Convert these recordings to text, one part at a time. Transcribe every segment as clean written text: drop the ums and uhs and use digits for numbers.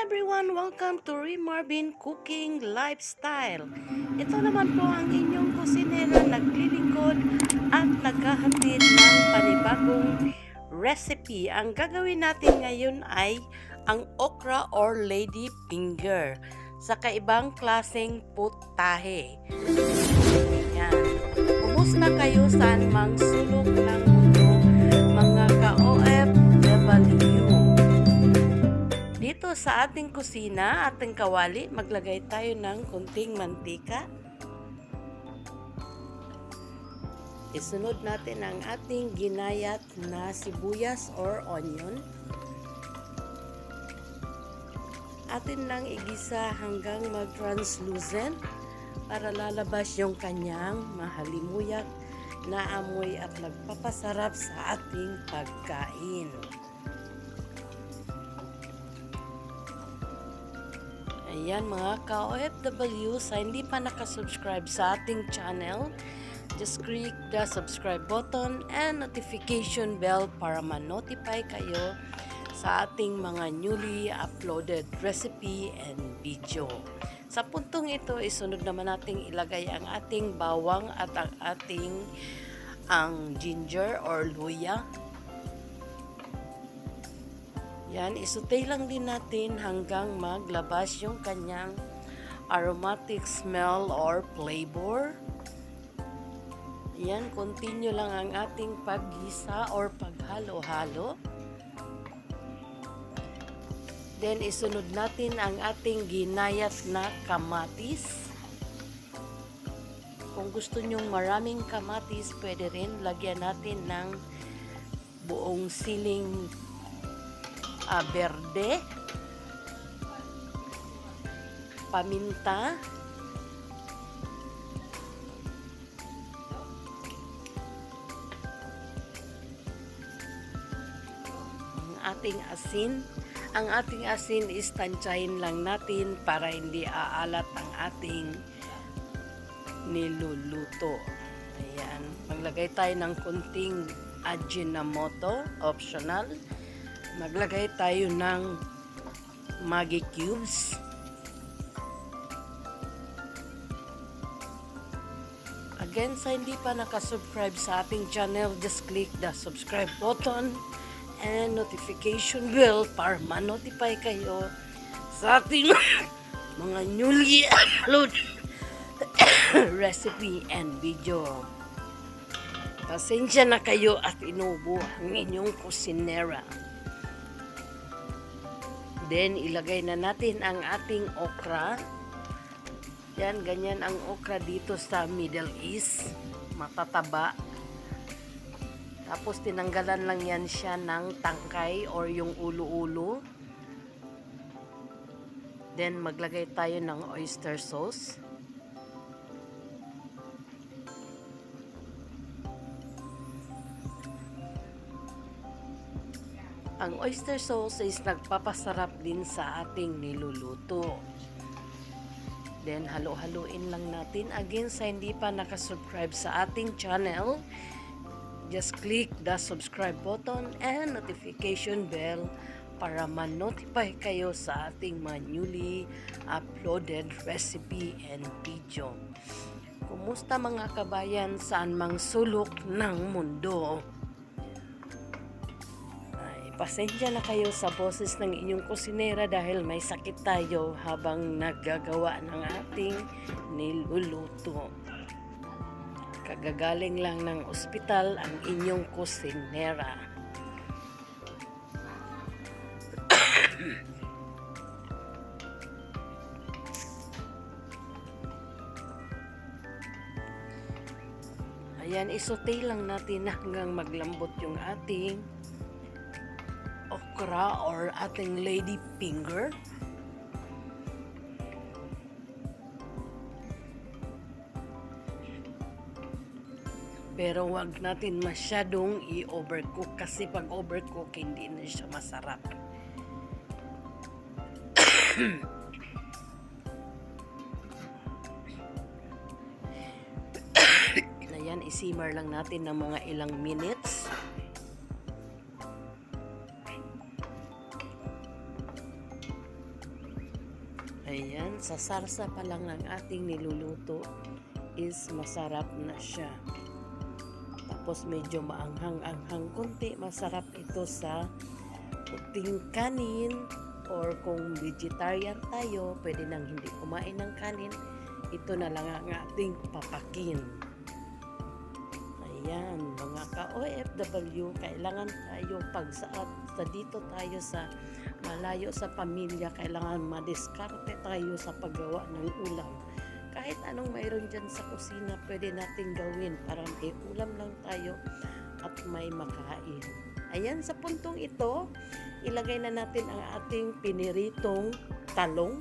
everyone! Welcome to Ray Marvin Cooking Lifestyle. Ito naman po ang inyong kusinera naglilingkod at naghahatid ng panibagong recipe. Ang gagawin natin ngayon ay ang okra or lady finger sa kaibang klaseng putahe. Yan. Kumusta kayo saan mang sulok ng mundo, mga ka-OFW? Dito sa ating kusina, ating kawali, maglagay tayo ng kunting mantika. Isunod natin ang ating ginayat na sibuyas or onion. Atin lang igisa hanggang mag-translucent para lalabas yung kanyang mahalimuyak na amoy at nagpapasarap sa ating pagkain. Ayan mga ka-OFW, sa hindi pa nakasubscribe sa ating channel, just click the subscribe button and notification bell para ma-notify kayo sa ating mga newly uploaded recipe and video. Sa puntong ito, isunod naman nating ilagay ang ating bawang at ang ginger or luya. Yan, isutay lang din natin hanggang maglabas yung kanyang aromatic smell or flavor. Yan, continue lang ang ating paggisa or paghalo-halo. Then, isunod natin ang ating ginayat na kamatis. Kung gusto nyong maraming kamatis, pwede rin lagyan natin ng buong siling berde, paminta, ang ating asin. Ang ating asin is tansyahin lang natin para hindi aalat ang ating niluluto. Ayan, maglagay tayo ng kunting Ajinomoto, optional. Maglagay tayo ng Maggi cubes. Again, sa hindi pa nakasubscribe sa ating channel, just click the subscribe button and notification bell para ma-notify kayo sa ating mga newly uploaded recipe and video. Pasensya na kayo at inubo ang inyong kusinera. Then, ilagay na natin ang ating okra. Yan, ganyan ang okra dito sa Middle East. Matataba. Tapos, tinanggalan lang yan siya ng tangkay or yung ulo-ulo. Then, maglagay tayo ng oyster sauce. Ang oyster sauce is nagpapasarap din sa ating niluluto. Then, halo-haloin lang natin. Again, sa hindi pa nakasubscribe sa ating channel, just click the subscribe button and notification bell para ma-notify kayo sa ating mga newly uploaded recipe and video. Kumusta mga kabayan saan mang sulok ng mundo? Pasensya na kayo sa boses ng inyong kusinera dahil may sakit tayo habang naggagawa ng ating niluluto. Kagagaling lang ng ospital ang inyong kusinera. Ayan, isutay lang natin hanggang maglambot yung ating okra or ating lady finger. Pero wag natin masyadong i-overcook kasi pag overcook hindi na siya masarap. Ayan, isimmer lang natin ng mga ilang minutes. Ayan, sa sarsa pa lang ng ating niluluto is masarap na siya. Tapos medyo maanghang-anghang konti. Masarap ito sa puting kanin, or kung vegetarian tayo, pwede nang hindi kumain ng kanin. Ito na lang ang ating papakin. Ayan, mga ka-OFW, kailangan tayo sa dito tayo sa malayo sa pamilya, kailangan madiskarte tayo sa paggawa ng ulam. Kahit anong mayroon dyan sa kusina, pwede natin gawin para may ulam lang tayo at may makain. Ayan, sa puntong ito, ilagay na natin ang ating piniritong talong.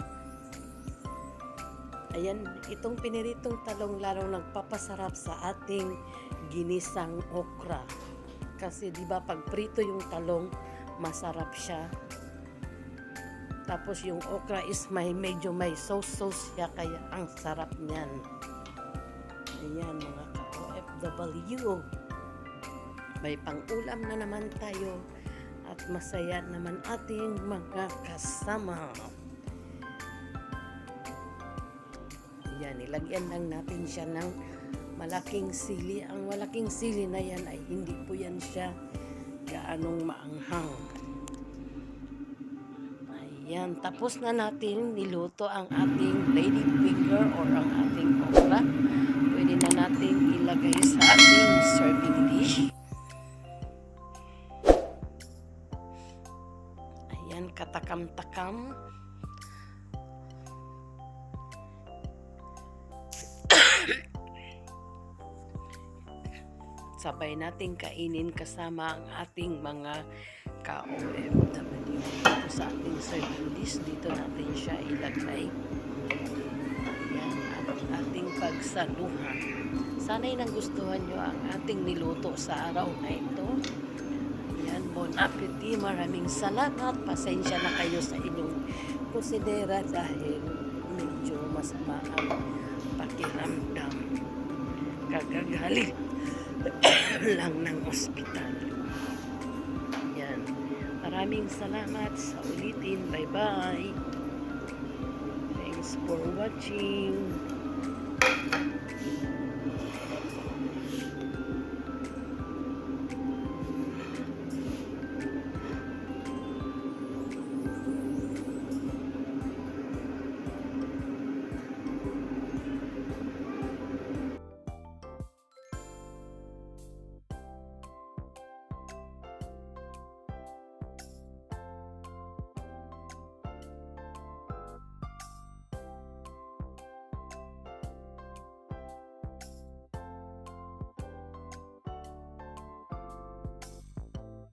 Ayan, itong piniritong talong lalong nagpapasarap sa ating ginisang okra. Kasi 'di ba pag prito yung talong, masarap siya. Tapos yung okra is medyo may sauce siya, kaya ang sarap niyan. Ayan, mga ka-OFW. May pang-ulam na naman tayo at masaya naman ating mga kasama. Yan, ilagyan lang natin siya ng malaking sili. Ang malaking sili na yan ay hindi po yan siya gaanong maanghang. Ayan, tapos na natin niluto ang ating lady finger or ang ating okra. Pwede na natin ilagay sa ating serving dish. Ayan, katakam-takam. Sabay nating kainin kasama ang ating mga ka-OFW. Sa ating serving dish, dito natin siya ilagay. Ayan, at ating pagsaluhan. Sana'y nagustuhan nyo ang ating niluto sa araw na ito. Ayan, bon appetit. Maraming salamat. Pasensya na kayo sa inyong kusinera dahil medyo masama ang pakiramdam. Kagagaling lang ng ospital. Yan. Maraming salamat sa ulitin. Bye-bye. Thanks for watching.